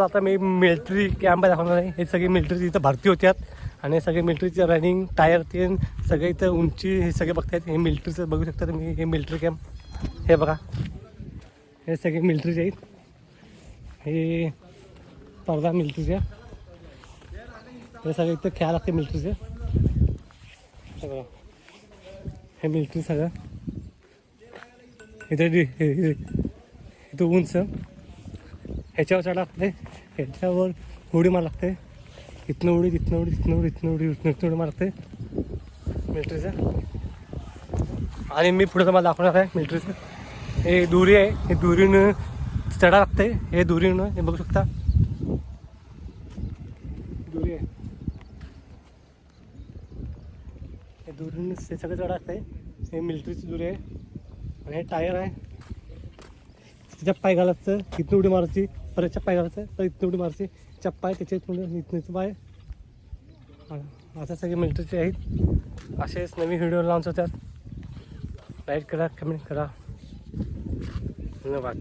आता मी military camp दाखवणार आहे. हे सगळे मिलिटरी इथं भरती होत्यात आणि सगळे मिलिटरीचे रनिंग टायर ते सगळे इथं उंची हे सगळे बघतायत. हे मिलिटरीचं बघू शकता तुम्ही. हे मिलिटरी कॅम्प हे बघा. हे सगळे मिलिटरीचे आहेत. हे स्पर्धा मिलिटरीच्या हे सगळं इथं खेळायला लागते मिलिटरीचे. हे बघा हे मिलिटरी सगळं इथं उंच ह्याच्यावर चढा लागते. ह्याच्यावर उडी मारा लागते. इथनं उडी तिथनं उडी तिथनं उडी इथनं उडी इथनं उडी मारते मिलिटरीचं. आणि मी पुढे तुम्हाला दाखवणार आहे मिलिटरीचं. हे दोरी आहे. हे दोरीनं चढा लागते. हे दोरीनं हे बघू शकता दोरी आहे. हे दोरीनं हे सगळं चढा लागते. हे मिलिटरीची दोरी आहे. आणि हे टायर आहे. तिच्या पाय घालायचं इथनं उडी मारायची. परतच्या पाय घालायचं तर इथनं उडी मारायची. चप्पा आहे त्याच्या इथनं पाय. असं सगळे मिलिटरीचे आहेत. असेच नवीन व्हिडिओ लॉन्च होतात. लाईक करा कमेंट करा. धन्यवाद.